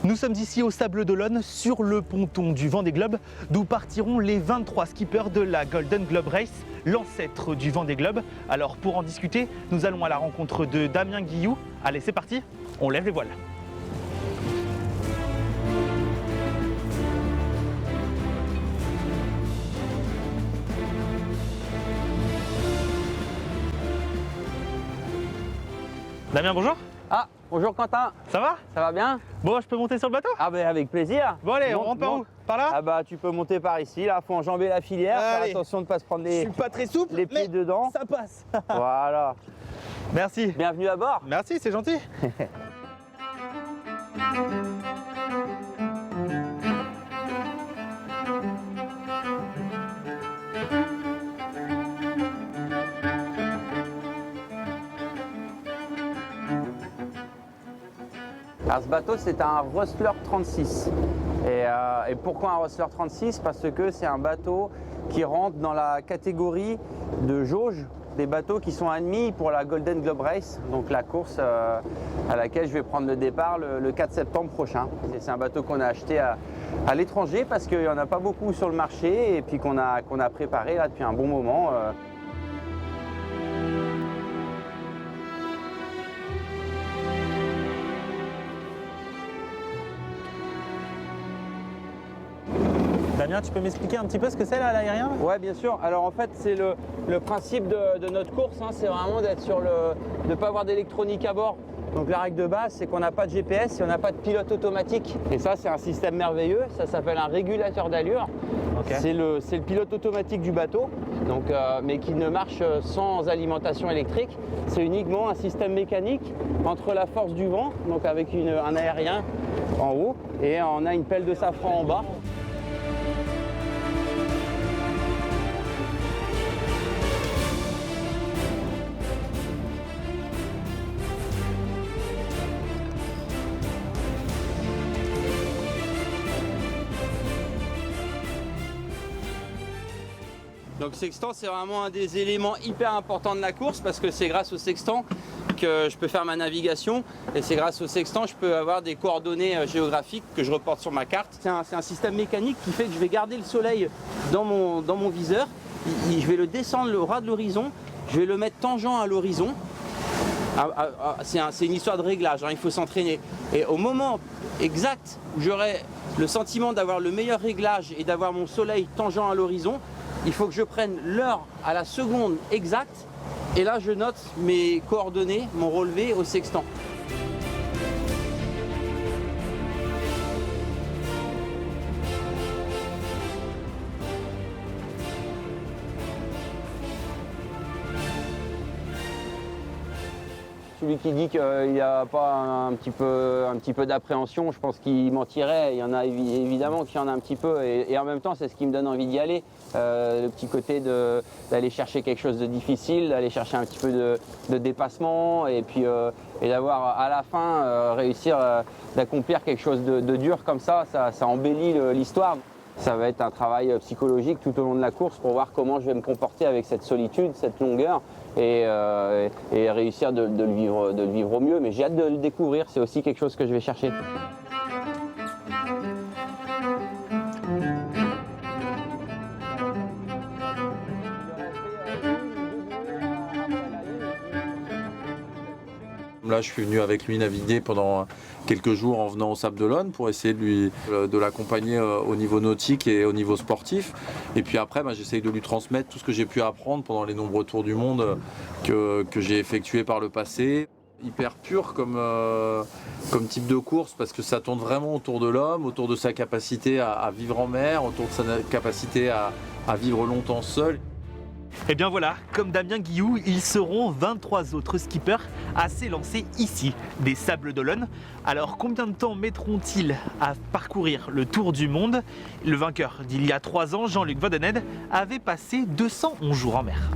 Nous sommes ici au Sables d'Olonne, sur le ponton du Vendée Globe, d'où partiront les 23 skippers de la Golden Globe Race, l'ancêtre du Vendée Globe. Alors pour en discuter, nous allons à la rencontre de Damien Guilloux. Allez, c'est parti, on lève les voiles. Damien, bonjour. Ah, bonjour Quentin, Ça va? ça va bien? Bon, je peux monter sur le bateau? Ah ben avec plaisir. Bon allez, on Monte, rentre par où? monte. Par là? Ah bah tu peux monter par ici, là, faut enjamber la filière, faire Allez. attention de ne pas se prendre Je les, suis pas très souple, les pieds mais dedans. ça passe. Voilà. Merci. Bienvenue à bord. Merci, c'est gentil. Alors ce bateau c'est un Rustler 36. Et pourquoi un Rustler 36? Parce que c'est un bateau qui rentre dans la catégorie de jauge des bateaux qui sont admis pour la Golden Globe Race, donc la course à laquelle je vais prendre le départ le 4 septembre prochain. C'est un bateau qu'on a acheté à l'étranger parce qu'il n'y en a pas beaucoup sur le marché et puis qu'on a préparé là depuis un bon moment. Damien, tu peux m'expliquer un petit peu ce que c'est là, l'aérien? Ouais, bien sûr. Alors en fait, c'est le principe de notre course, hein, c'est vraiment d'être sur de ne pas avoir d'électronique à bord. Donc la règle de base, c'est qu'on n'a pas de GPS et on n'a pas de pilote automatique. Et ça, c'est un système merveilleux. Ça s'appelle un régulateur d'allure. Ok. C'est le pilote automatique du bateau, donc, mais qui ne marche sans alimentation électrique. C'est uniquement un système mécanique entre la force du vent, donc avec un aérien en haut, et on a une pelle de safran en bas. Donc sextant, c'est vraiment un des éléments hyper importants de la course parce que c'est grâce au sextant que je peux faire ma navigation et c'est grâce au sextant que je peux avoir des coordonnées géographiques que je reporte sur ma carte. C'est un système mécanique qui fait que je vais garder le soleil dans mon viseur, je vais le descendre au ras de l'horizon, je vais le mettre tangent à l'horizon. C'est une histoire de réglage, hein, il faut s'entraîner. Et au moment exact où j'aurai le sentiment d'avoir le meilleur réglage et d'avoir mon soleil tangent à l'horizon, il faut que je prenne l'heure à la seconde exacte et là je note mes coordonnées, mon relevé au sextant. Celui qui dit qu'il n'y a pas un petit peu d'appréhension, je pense qu'il mentirait. Il y en a évidemment qu'il y en a un petit peu et en même temps c'est ce qui me donne envie d'y aller. Le petit côté d'aller chercher quelque chose de difficile, d'aller chercher un petit peu de dépassement et puis et d'avoir à la fin réussir d'accomplir quelque chose de dur comme ça embellit l'histoire. Ça va être un travail psychologique tout au long de la course pour voir comment je vais me comporter avec cette solitude, cette longueur et réussir de le vivre au mieux. Mais j'ai hâte de le découvrir, c'est aussi quelque chose que je vais chercher. Là, je suis venu avec lui naviguer pendant quelques jours en venant au Sables d'Olonne pour essayer de l'accompagner au niveau nautique et au niveau sportif. Et puis après, j'essaye de lui transmettre tout ce que j'ai pu apprendre pendant les nombreux tours du monde que j'ai effectués par le passé. Hyper pur comme type de course parce que ça tourne vraiment autour de l'homme, autour de sa capacité à vivre en mer, autour de sa capacité à vivre longtemps seul. Et bien voilà, comme Damien Guilloux, ils seront 23 autres skippers à s'élancer ici, des Sables d'Olonne. Alors combien de temps mettront-ils à parcourir le tour du monde? Le vainqueur d'il y a 3 ans, Jean-Luc Voddenhead, avait passé 211 jours en mer.